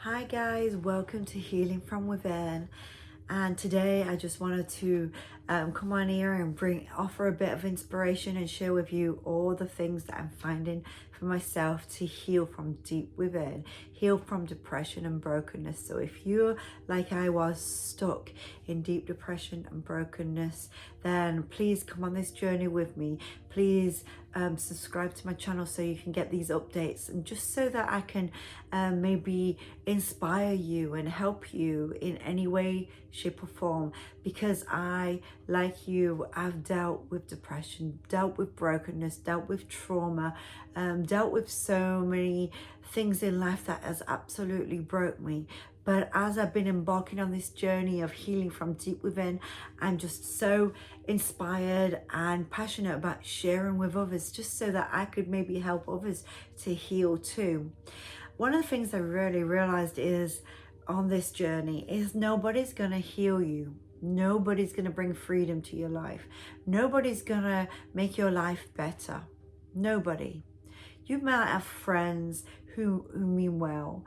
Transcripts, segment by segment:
Hi guys, welcome to Healing from Within. And today I just wanted to come on here and offer a bit of inspiration and share with you all the things that I'm finding for myself to heal from deep within, heal from depression and brokenness. So if you're like I was, stuck in deep depression and brokenness, then please come on this journey with me. Please subscribe to my channel so you can get these updates, and just so that I can maybe inspire you and help you in any way, shape or form, because I, like you, I've dealt with depression, dealt with brokenness, dealt with trauma, dealt with so many things in life that has absolutely broke me. But as I've been embarking on this journey of healing from deep within, I'm just so inspired and passionate about sharing with others, just so that I could maybe help others to heal too. One of the things I really realized is on this journey is nobody's going to heal you. Nobody's going to bring freedom to your life. Nobody's going to make your life better. Nobody. You might have friends who mean well,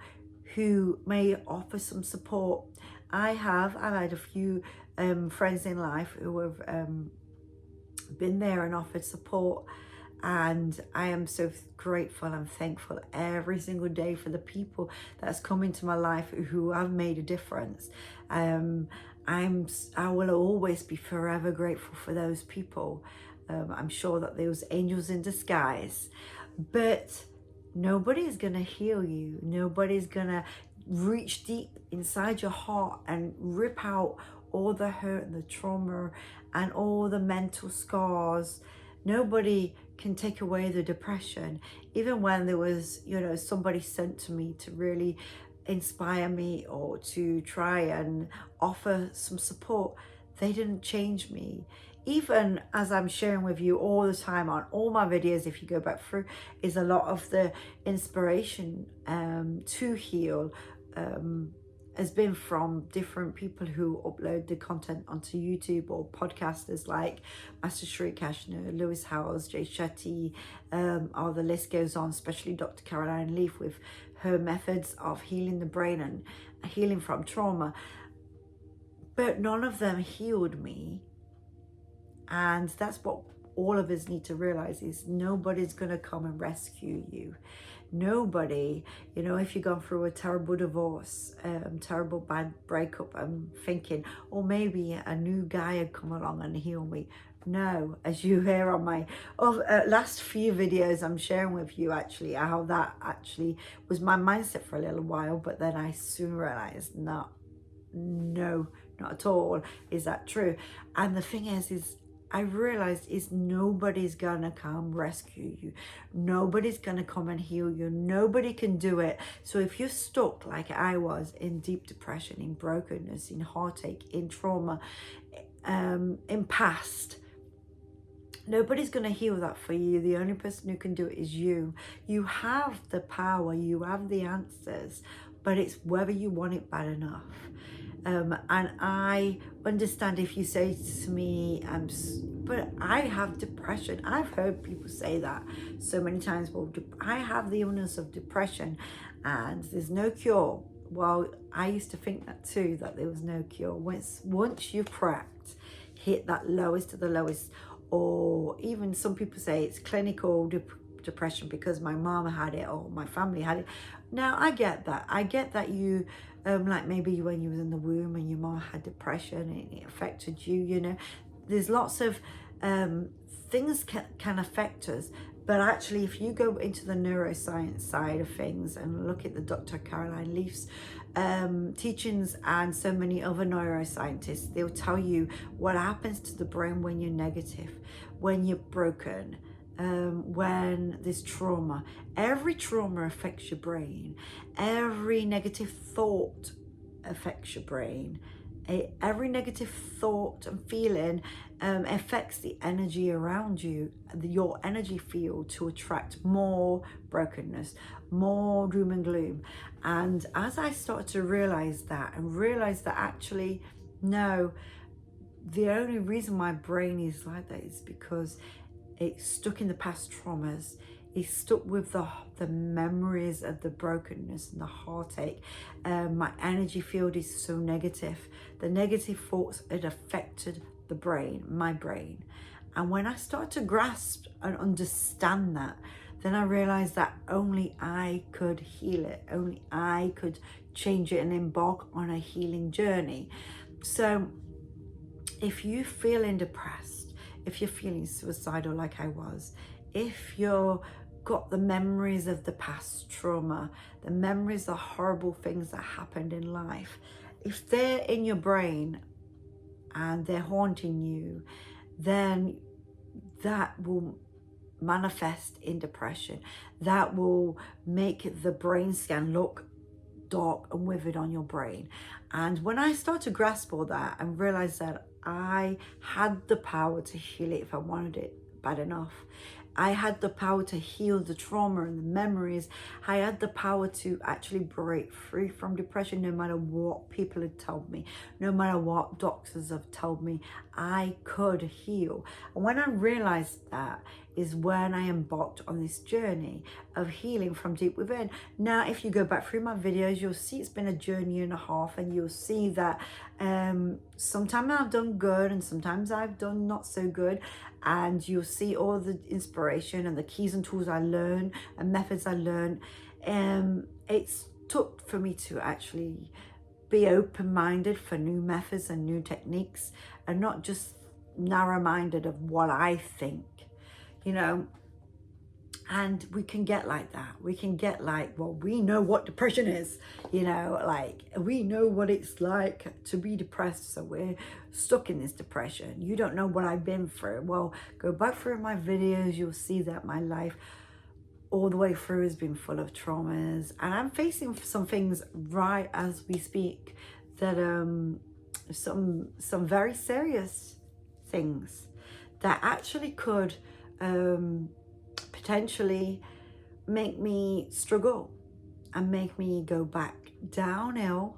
who may offer some support. I've had a few friends in life who have been there and offered support, and I am so grateful and thankful every single day for the people that's come into my life who have made a difference. I will always be forever grateful for those people. I'm sure that there was angels in disguise, but nobody's gonna heal you. Nobody's gonna reach deep inside your heart and rip out all the hurt and the trauma and all the mental scars. Nobody can take away the depression. Even when there was, somebody sent to me to really inspire me or to try and offer some support, they didn't change me. Even as I'm sharing with you all the time on all my videos, if you go back through, is a lot of the inspiration to heal has been from different people who upload the content onto YouTube, or podcasters like Master Sri Kashner, Lewis Howes, Jay Shetty, or the list goes on, especially Dr. Caroline Leaf with her methods of healing the brain and healing from trauma. But none of them healed me. And that's what all of us need to realize, is nobody's going to come and rescue you. Nobody. If you've gone through a terrible divorce, terrible bad breakup, I'm thinking, or maybe a new guy had come along and heal me. No, as you hear on my last few videos, I'm sharing with you actually how that actually was my mindset for a little while, but then I soon realized, no, not at all is that true. And the thing is I realized is nobody's gonna come rescue you. Nobody's gonna come and heal you. Nobody can do it. So if you're stuck like I was in deep depression, in brokenness, in heartache, in trauma, in past, nobody's going to heal that for you. The only person who can do it is you. You have the power, you have the answers, but it's whether you want it bad enough. And I understand if you say to me, but I have depression. I've heard people say that so many times. Well, I have the illness of depression and there's no cure. Well, I used to think that too, that there was no cure. Once you've cracked, hit that lowest of the lowest, or even some people say it's clinical depression because my mom had it or my family had it. Now, I get that you, like maybe when you was in the womb and your mom had depression and it affected you, there's lots of things can affect us. But actually, if you go into the neuroscience side of things and look at the Dr. Caroline Leaf's teachings and so many other neuroscientists, they'll tell you what happens to the brain when you're negative, when you're broken, when there's trauma. Every trauma affects your brain. Every negative thought affects your brain. Every negative thought and feeling affects the energy around you, your energy field, to attract more brokenness, more doom and gloom. And as I started to realize that, and realize that actually, no, the only reason my brain is like that is because it's stuck in the past traumas. is stuck with the memories of the brokenness and the heartache. My energy field is so negative. The negative thoughts had affected the brain, my brain. And when I start to grasp and understand that, then I realized that only I could heal it. Only I could change it and embark on a healing journey. So if you're feeling depressed, if you're feeling suicidal like I was, if you're got the memories of the past trauma, the memories of horrible things that happened in life, if they're in your brain and they're haunting you, then that will manifest in depression. That will make the brain scan look dark and withered on your brain. And when I start to grasp all that and realize that I had the power to heal it if I wanted it bad enough, I had the power to heal the trauma and the memories. I had the power to actually break free from depression, no matter what people had told me, no matter what doctors have told me, I could heal. And when I realized that is when I embarked on this journey of healing from deep within. Now, if you go back through my videos, you'll see it's been a journey and a half, and you'll see that sometimes I've done good and sometimes I've done not so good. And you'll see all the inspiration and the keys and tools I learned and methods I learned. It's took for me to actually be open-minded for new methods and new techniques, and not just narrow-minded of what I think, you know. And we can get like that. We can get like, well, we know what depression is, you know, like we know what it's like to be depressed. So we're stuck in this depression. You don't know what I've been through. Well, go back through my videos. You'll see that my life all the way through has been full of traumas. And I'm facing some things right as we speak that some very serious things that actually could potentially make me struggle and make me go back downhill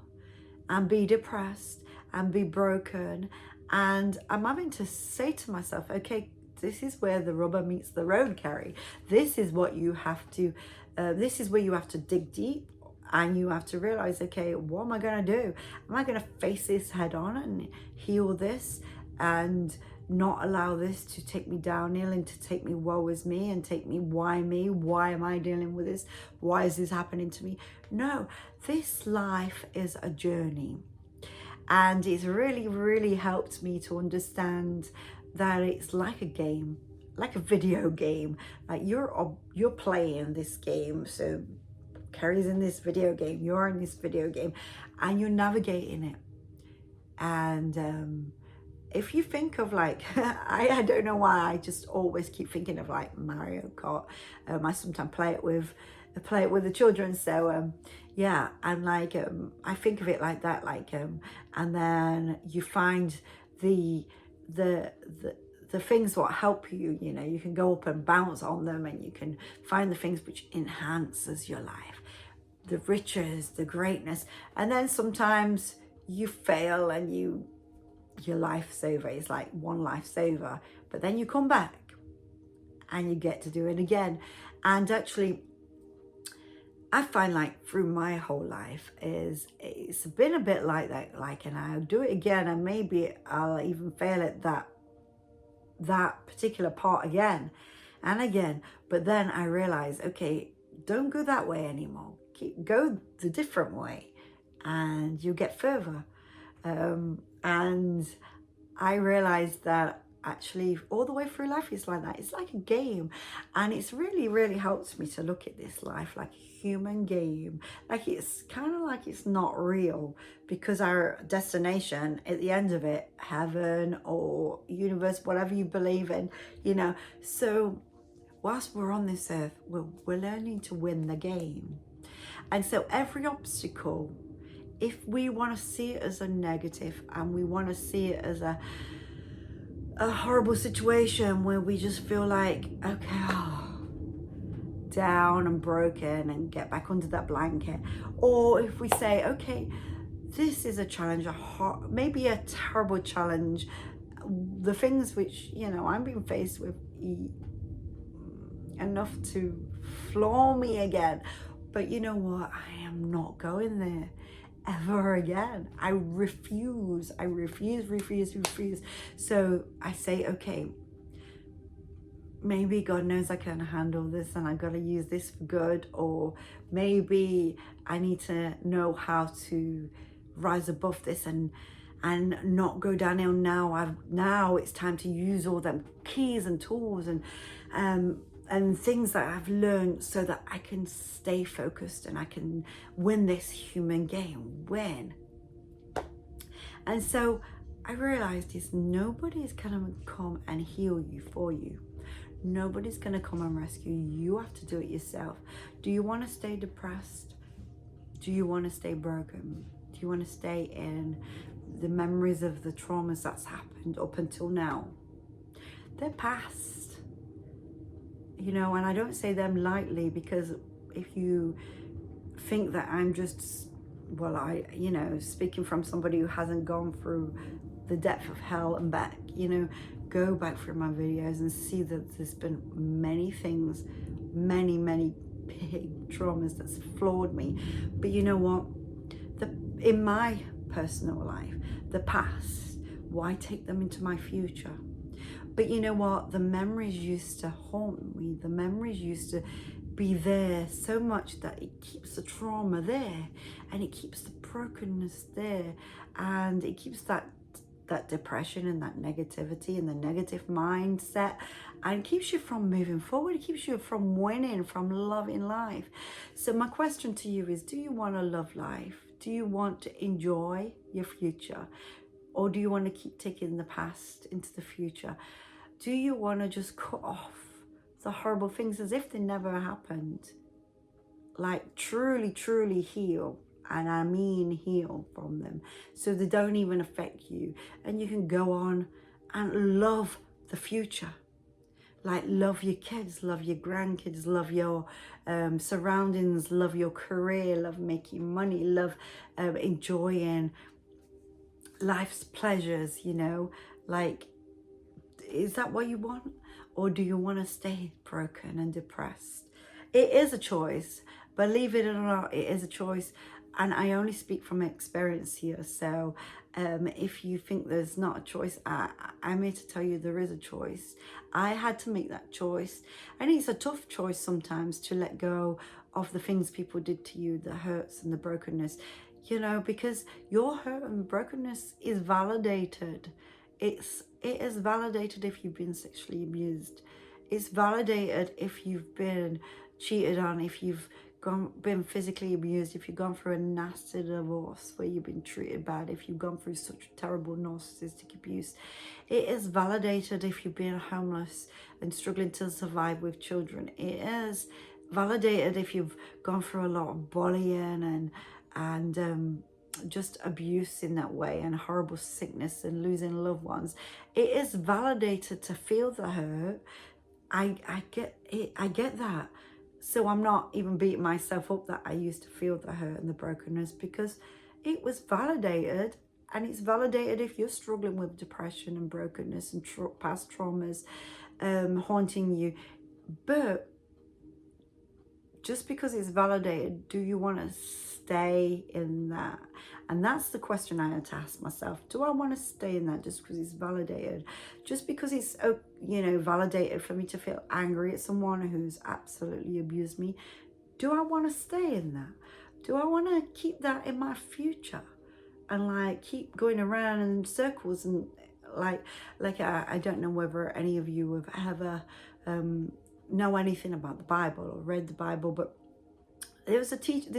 and be depressed and be broken. And I'm having to say to myself, okay, this is where the rubber meets the road, Carrie. This is what you have to, this is where you have to dig deep, and you have to realize, okay, what am I going to do? Am I going to face this head on and heal this and not allow this to take me downhill and to take me woe is me and take me? Why am I dealing with this? Why is this happening to me? No, this life is a journey, and it's really helped me to understand that it's like a game, like a video game. Like you're playing this game. So Carrie's in this video game, you're in this video game, and you're navigating it. And if you think of like, I don't know why, I just always keep thinking of like Mario Kart. I sometimes play it with the children. So yeah, and like I think of it like that, like and then you find the things what help you. You know, you can go up and bounce on them, and you can find the things which enhances your life, the riches, the greatness. And then sometimes you fail and your life's over. It's like one life's over, but then you come back and you get to do it again. And actually, I find like through my whole life it's been a bit like that, like, and I'll do it again, and maybe I'll even fail at that particular part again and again. But then I realize, okay, don't go that way anymore. Go the different way, and you'll get further. And I realized that actually all the way through life is like that. It's like a game, and it's really helped me to look at this life like a human game. Like it's kind of like it's not real, because our destination at the end of it, heaven or universe, whatever you believe in, you know. So whilst we're on this earth, we're learning to win the game. And so every obstacle, if we want to see it as a negative and we want to see it as a horrible situation where we just feel like, okay, down and broken, and get back under that blanket, or if we say, okay, this is a challenge, maybe a terrible challenge, the things which, you know, I'm being faced with, enough to floor me again. But you know what? I am not going there ever again. I refuse. I refuse. So I say, okay, maybe God knows I can handle this and I got to use this for good, or maybe I need to know how to rise above this and not go downhill now. Now it's time to use all them keys and tools and things that I've learned so that I can stay focused and I can win this human game. Win. And so I realized is nobody's gonna come and heal you for you. Nobody's gonna come and rescue you. You have to do it yourself. Do you want to stay depressed? Do you want to stay broken? Do you want to stay in the memories of the traumas that's happened up until now? They're past, you know, and I don't say them lightly, because if you think that I'm just, well, you know, speaking from somebody who hasn't gone through the depth of hell and back, you know, go back through my videos and see that there's been many things, many big traumas that's floored me. But you know what? In my personal life, the past, why take them into my future? But you know what? The memories used to haunt me. The memories used to be there so much that it keeps the trauma there, and it keeps the brokenness there, and it keeps that depression and that negativity and the negative mindset, and keeps you from moving forward. It keeps you from winning, from loving life. So my question to you is, do you want to love life? Do you want to enjoy your future? Or do you want to keep taking the past into the future? Do you want to just cut off the horrible things as if they never happened? Like truly heal, and I mean heal from them, so they don't even affect you, and you can go on and love the future. Like love your kids, love your grandkids, love your surroundings, love your career, love making money, love enjoying life's pleasures, you know. Like, is that what you want? Or do you want to stay broken and depressed? It is a choice. Believe it or not, it is a choice. And I only speak from experience here. So if you think there's not a choice, I'm here to tell you there is a choice. I had to make that choice. And it's a tough choice sometimes to let go of the things people did to you, the hurts and the brokenness, you know, because your hurt and brokenness is validated. It is validated if you've been sexually abused. It's validated if you've been cheated on, if you've been physically abused, if you've gone through a nasty divorce where you've been treated bad, if you've gone through such terrible narcissistic abuse. It is validated if you've been homeless and struggling to survive with children. It is validated if you've gone through a lot of bullying and just abuse in that way, and horrible sickness and losing loved ones. It is validated to feel the hurt. I get it. I get that. So I'm not even beating myself up that I used to feel the hurt and the brokenness, because it was validated. And it's validated if you're struggling with depression and brokenness and past traumas haunting you. But just because it's validated, do you want to stay in that? And that's the question I had to ask myself. Do I want to stay in that just because it's validated? Just because it's, you know, validated for me to feel angry at someone who's absolutely abused me? Do I want to stay in that? Do I want to keep that in my future? And like keep going around in circles and like I don't know whether any of you have ever know anything about the Bible or read the Bible, but there's a teaching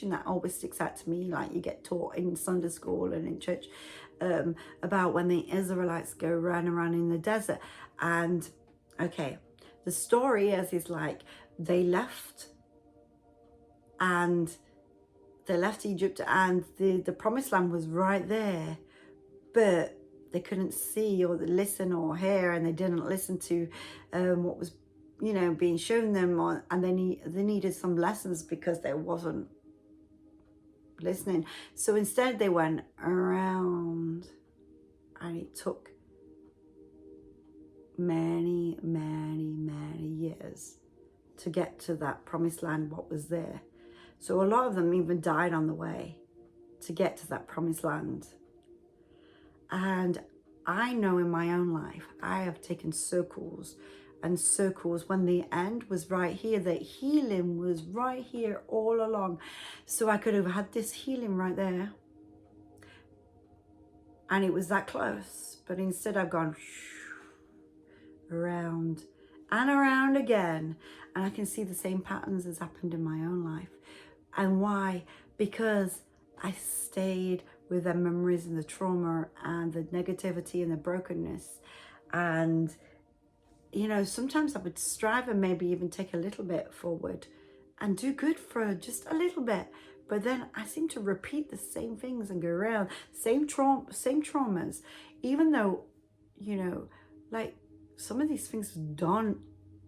that always sticks out to me, like you get taught in Sunday school and in church, about when the Israelites go around in the desert. And okay, the story is like they left Egypt, and the promised land was right there, but they couldn't see or listen or hear, and they didn't listen to what was, you know, being shown them, and they needed some lessons because they wasn't listening. So instead they went around, and it took many, many, many years to get to that promised land, what was there. So a lot of them even died on the way to get to that promised land. And I know in my own life, I have taken circles and circles when the end was right here, that healing was right here all along. So I could have had this healing right there. And it was that close. But instead I've gone around and around again. And I can see the same patterns as happened in my own life. And why? Because I stayed with the memories and the trauma and the negativity and the brokenness. And, you know, sometimes I would strive and maybe even take a little bit forward and do good for just a little bit. But then I seem to repeat the same things and go around, same traumas, even though, you know, like some of these things were done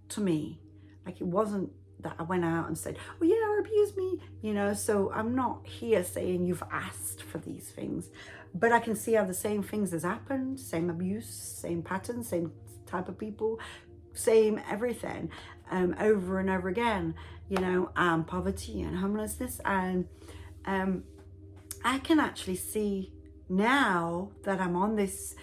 to me. Like it wasn't that I went out and said, oh yeah, abuse me, you know. So I'm not here saying you've asked for these things, but I can see how the same things has happened, same abuse, same patterns, same type of people, same everything, over and over again, you know, poverty and homelessness. And I can actually see now that I'm on this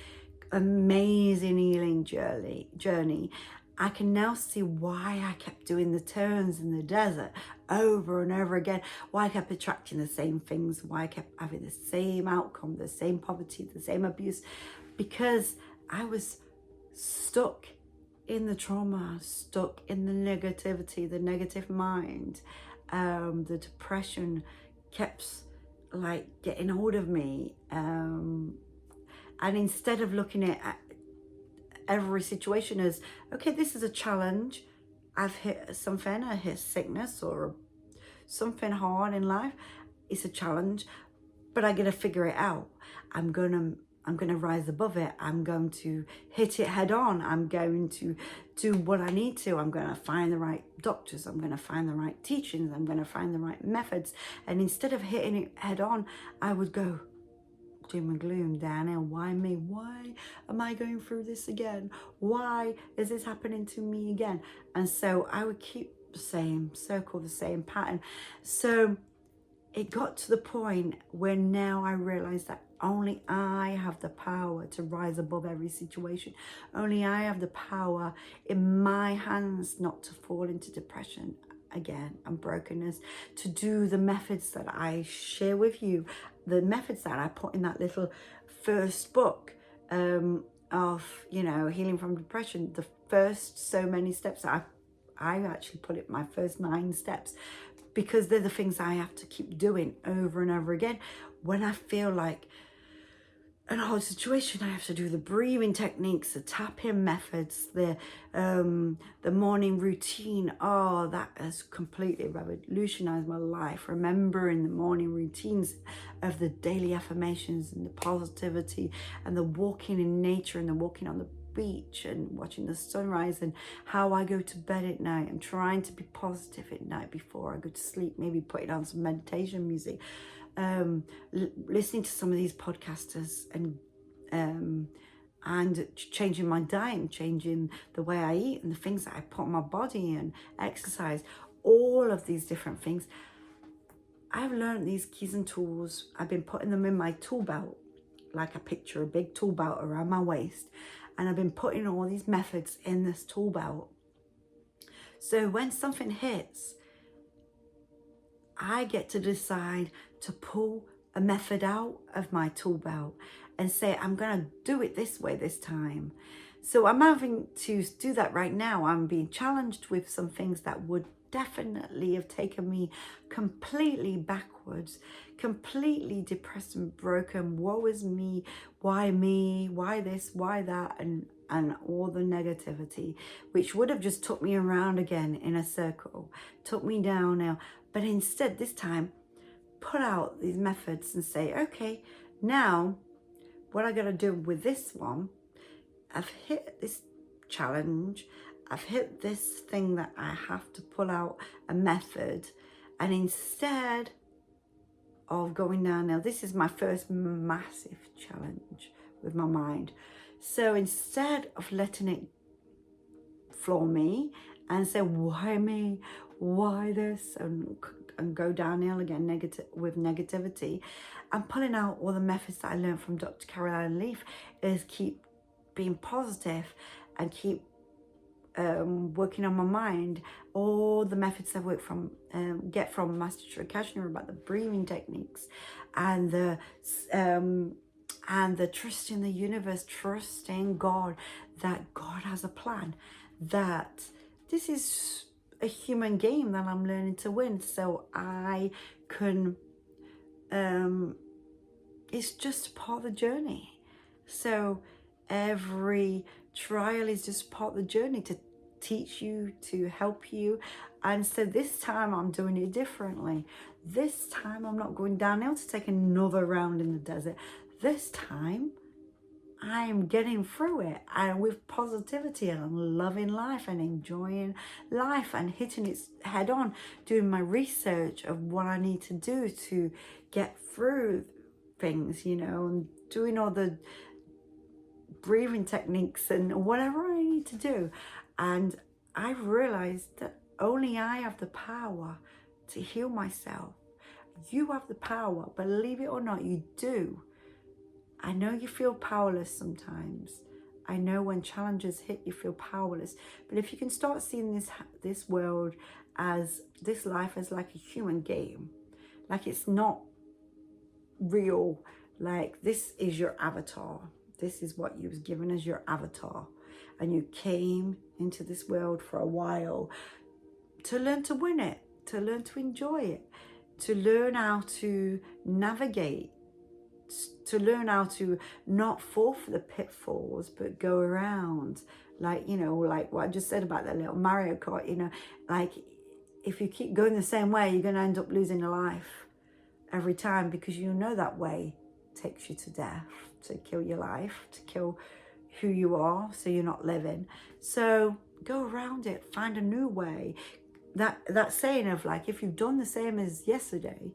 amazing healing journey, I can now see why I kept doing the turns in the desert over and over again, why I kept attracting the same things, why I kept having the same outcome, the same poverty, the same abuse, because I was stuck in the trauma, stuck in the negativity, the negative mind. The depression kept like getting hold of me. And instead of looking at every situation as, okay, this is a challenge, I've hit something, I hit sickness or something hard in life, it's a challenge, but I gotta figure it out. I'm gonna rise above it. I'm going to hit it head on. I'm going to do what I need to. I'm going to find the right doctors. I'm going to find the right teachings. I'm going to find the right methods. And instead of hitting it head on, I would go doom and gloom, Daniel, why me? Why am I going through this again? Why is this happening to me again? And so I would keep the same circle, the same pattern. So it got to the point where now I realized that only I have the power to rise above every situation. Only I have the power in my hands not to fall into depression again and brokenness, to do the methods that I share with you, the methods that I put in that little first book of, you know, healing from depression. The first so many steps, I actually put it my first 9 steps, because they're the things I have to keep doing over and over again. When I feel like an hard situation, I have to do the breathing techniques, the tapping methods, the morning routine. Oh, that has completely revolutionized my life. Remembering the morning routines of the daily affirmations and the positivity and the walking in nature and the walking on the beach and watching the sunrise, and how I go to bed at night and trying to be positive at night before I go to sleep, maybe putting on some meditation music, listening to some of these podcasters, and changing my diet and changing the way I eat and the things that I put on my body and exercise, all of these different things. I've learned these keys and tools. I've been putting them in my tool belt, like I picture a big tool belt around my waist, and I've been putting all these methods in this tool belt. So when something hits, I get to decide to pull a method out of my tool belt and say, I'm going to do it this way this time. So I'm having to do that right now. I'm being challenged with some things that would definitely have taken me completely backwards, completely depressed and broken. Woe is me, why this, why that, and all the negativity, which would have just took me around again in a circle, took me down now. But instead, this time, put out these methods and say, okay, now what I got to do with this one, I've hit this challenge, I've hit this thing that I have to pull out a method, and instead of going down, now this is my first massive challenge with my mind. So instead of letting it floor me and say, why me? Why this? And go downhill again with negativity. And pulling out all the methods that I learned from Dr. Caroline Leaf is keep being positive and keep working on my mind. All the methods I get from Master Sri Kashmir about the breathing techniques and the trust in the universe, trusting God, that God has a plan, that this is a human game that I'm learning to win, so I can it's just part of the journey. So every trial is just part of the journey to teach you, to help you. And so this time I'm doing it differently. This time I'm not going downhill to take another round in the desert. This time I am getting through it, and with positivity, and I'm loving life and enjoying life and hitting its head on, doing my research of what I need to do to get through things, and doing all the breathing techniques and whatever I need to do. And I've realized that only I have the power to heal myself. You have the power, believe it or not, you do. I know you feel powerless sometimes. I know when challenges hit, you feel powerless. But if you can start seeing this world as, this life as like a human game, like it's not real, like this is your avatar. This is what you was given as your avatar. And you came into this world for a while to learn to win it, to learn to enjoy it, to learn how to navigate, to learn how to not fall for the pitfalls, but go around, like like what I just said about that little Mario Kart, like if you keep going the same way, you're going to end up losing your life every time, because that way takes you to death, to kill your life, to kill who you are, so you're not living. So go around it, find a new way. That saying of like, if you've done the same as yesterday,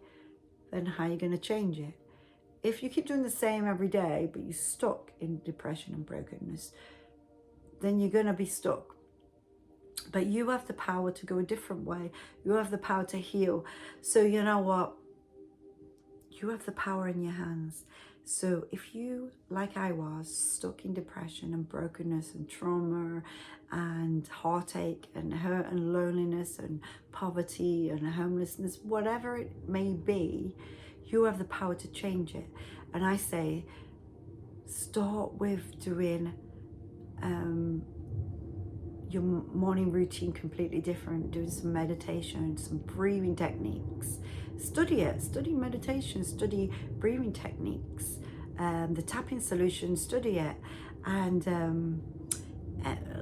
then how are you going to change it? If you keep doing the same every day, but you're stuck in depression and brokenness, then you're going to be stuck. But you have the power to go a different way. You have the power to heal. So you know what? You have the power in your hands. So if you, like I was, stuck in depression and brokenness and trauma and heartache and hurt and loneliness and poverty and homelessness, whatever it may be, you have the power to change it. And I say, start with doing your morning routine completely different, doing some meditation, some breathing techniques. Study it, study meditation, study breathing techniques, the tapping solution, study it, and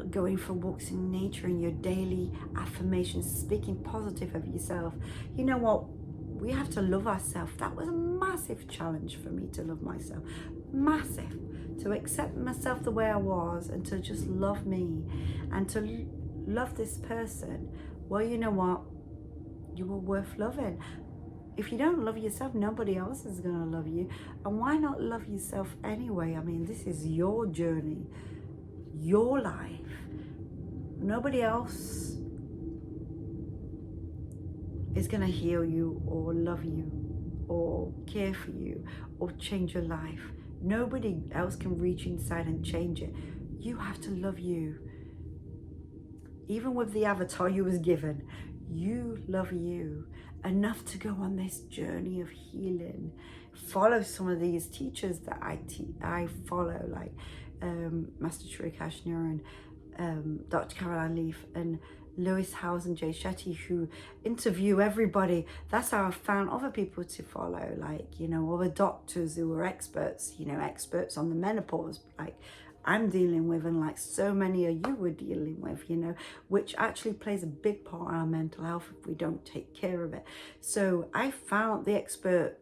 going for walks in nature and your daily affirmations, speaking positive of yourself. You know what? We have to love ourselves. That was a massive challenge for me, to love myself. Massive. To accept myself the way I was and to just love me and to love this person. Well, you know what? You are worth loving. If you don't love yourself, nobody else is going to love you. And why not love yourself anyway? I mean, this is your journey, your life. Nobody else is going to heal you or love you or care for you or change your life. Nobody else can reach inside and change it. You have to love you. Even with the avatar you was given, you love you enough to go on this journey of healing. Follow some of these teachers that I follow, like Master Sri Kashmir and Dr. Caroline Leaf and Lewis Howes and Jay Shetty, who interview everybody. That's how I found other people to follow, like, other doctors who were experts, experts on the menopause, like I'm dealing with, and like so many of you were dealing with, which actually plays a big part in our mental health if we don't take care of it. So I found the expert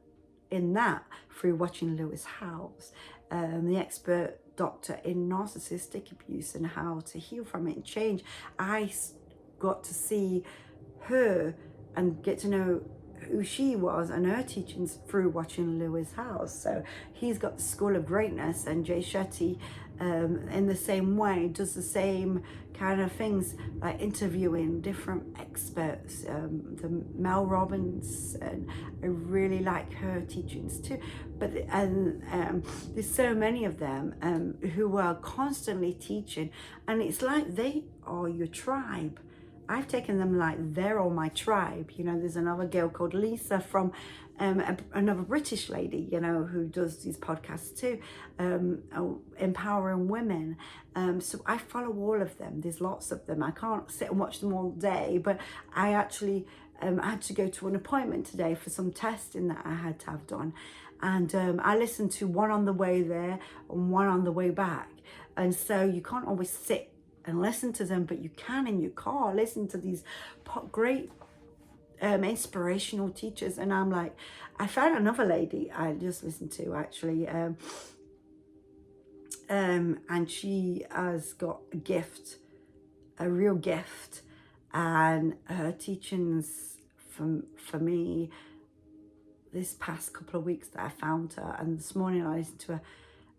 in that through watching Lewis Howes, the expert doctor in narcissistic abuse and how to heal from it and change. I got to see her and get to know who she was and her teachings through watching Lewis House. So he's got the School of Greatness, and Jay Shetty in the same way does the same kind of things, like interviewing different experts. The Mel Robbins, and I really like her teachings too. But there's so many of them who are constantly teaching, and it's like they are your tribe. I've taken them like they're all my tribe. You know, there's another girl called Lisa from another British lady, you know, who does these podcasts too, empowering women. So I follow all of them. There's lots of them. I can't sit and watch them all day, but I actually had to go to an appointment today for some testing that I had to have done. And I listened to one on the way there and one on the way back. And so you can't always sit and listen to them, but you can in your car listen to these great inspirational teachers. And I'm like, I found another lady I just listened to actually, and she has got a gift, a real gift, and her teachings for me this past couple of weeks that I found her, and this morning I listened to her,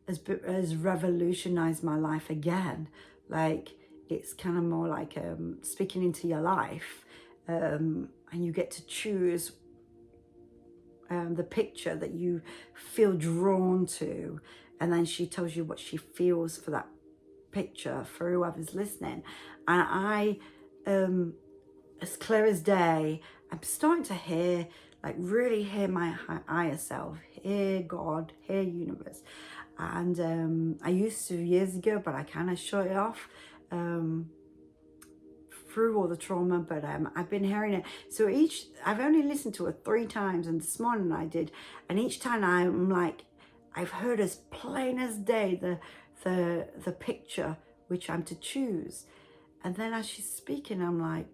has revolutionized my life again. Like, it's kind of more like speaking into your life, and you get to choose the picture that you feel drawn to, and then she tells you what she feels for that picture for whoever's listening. And I, as clear as day, I'm starting to hear, like really hear my higher self, hear God, hear universe. And I used to years ago, but I kind of shut it off through all the trauma. But I've been hearing it. So I've only listened to it 3 times, and this morning I did. And each time I'm like, I've heard as plain as day the picture which I'm to choose. And then as she's speaking, I'm like,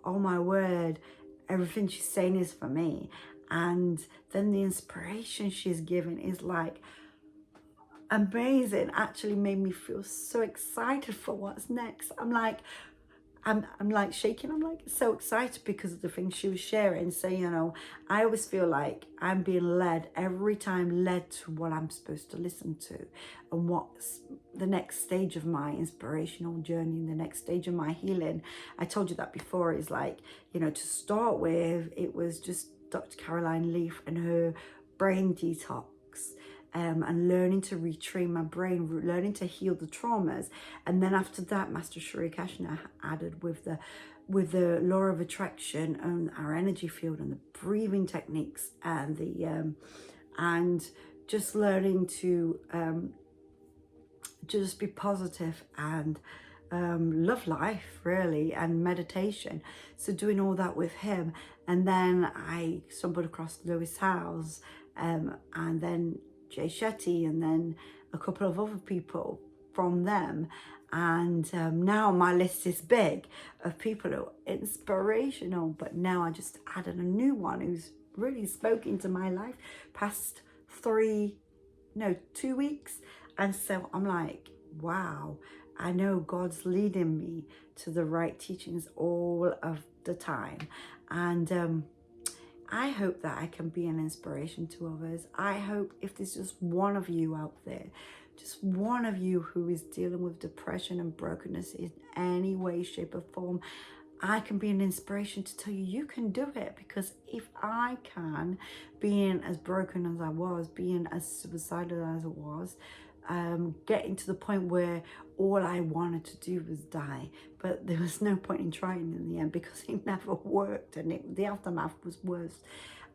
oh my word, everything she's saying is for me. And then the inspiration she's given is like amazing. Actually made me feel so excited for what's next. I'm like shaking. I'm like so excited because of the things she was sharing. So, you know, I always feel like I'm being led every time, led to what I'm supposed to listen to, and what's the next stage of my inspirational journey, the next stage of my healing. I told you that before. Is like, you know, to start with, it was just Dr. Caroline Leaf and her brain detox. And learning to retrain my brain, learning to heal the traumas. And then after that, Master Shri Kashna added with the law of attraction and our energy field and the breathing techniques and the and just learning to just be positive and love life, really, and meditation. So doing all that with him. And then I stumbled across Lewis House, and then Jay Shetty, and then a couple of other people from them. And now my list is big of people who are inspirational, but now I just added a new one who's really spoken to my life past 2 weeks. And so I'm like, wow, I know God's leading me to the right teachings all of the time. And I hope that I can be an inspiration to others. I hope if there's just one of you out there, just one of you who is dealing with depression and brokenness in any way, shape or form, I can be an inspiration to tell you, you can do it. Because if I can, being as broken as I was, being as suicidal as I was, getting to the point where all I wanted to do was die, but there was no point in trying in the end because it never worked, and the aftermath was worse.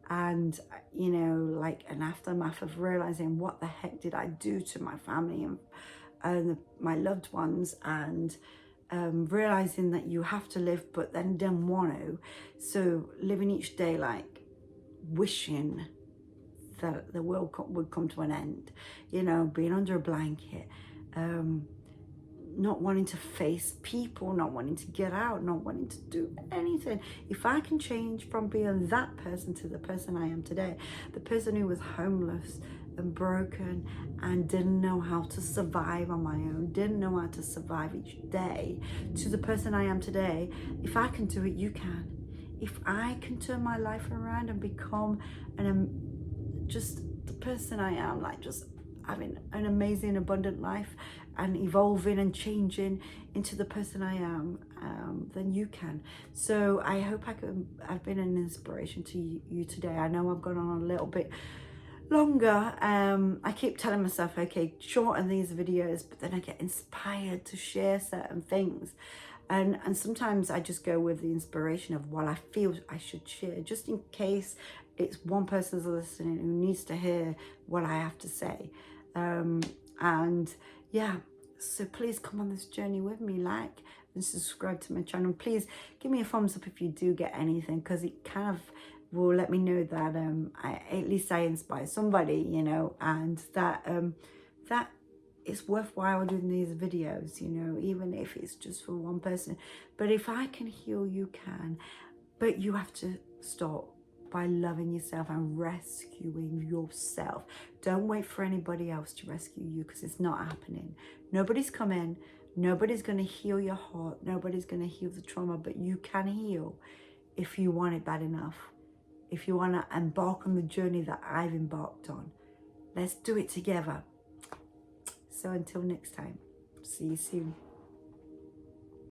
And you know, like an aftermath of realizing what the heck did I do to my family and my loved ones, and realizing that you have to live but then don't want to. So living each day like wishing that the world would come to an end, you know, being under a blanket, not wanting to face people, not wanting to get out, not wanting to do anything. If I can change from being that person to the person I am today, the person who was homeless and broken and didn't know how to survive on my own, didn't know how to survive each day, to the person I am today, if I can do it, you can. if I can turn my life around and become just the person I am, like just having an amazing, abundant life and evolving and changing into the person I am, then you can. So I hope I've been an inspiration to you today. I know I've gone on a little bit longer. I keep telling myself, okay, shorten these videos, but then I get inspired to share certain things. And sometimes I just go with the inspiration of what I feel I should share, just in case it's one person's listening who needs to hear what I have to say. And yeah, so please come on this journey with me, like and subscribe to my channel. Please give me a thumbs up if you do get anything, because it kind of will let me know that at least I inspire somebody, you know, and that that it's worthwhile doing these videos, you know, even if it's just for one person. But if I can heal, you can. But you have to start by loving yourself and rescuing yourself. Don't wait for anybody else to rescue you, because it's not happening. Nobody's coming. Nobody's going to heal your heart. Nobody's going to heal the trauma, but you can heal if you want it bad enough. If you want to embark on the journey that I've embarked on. Let's do it together. So until next time, see you soon.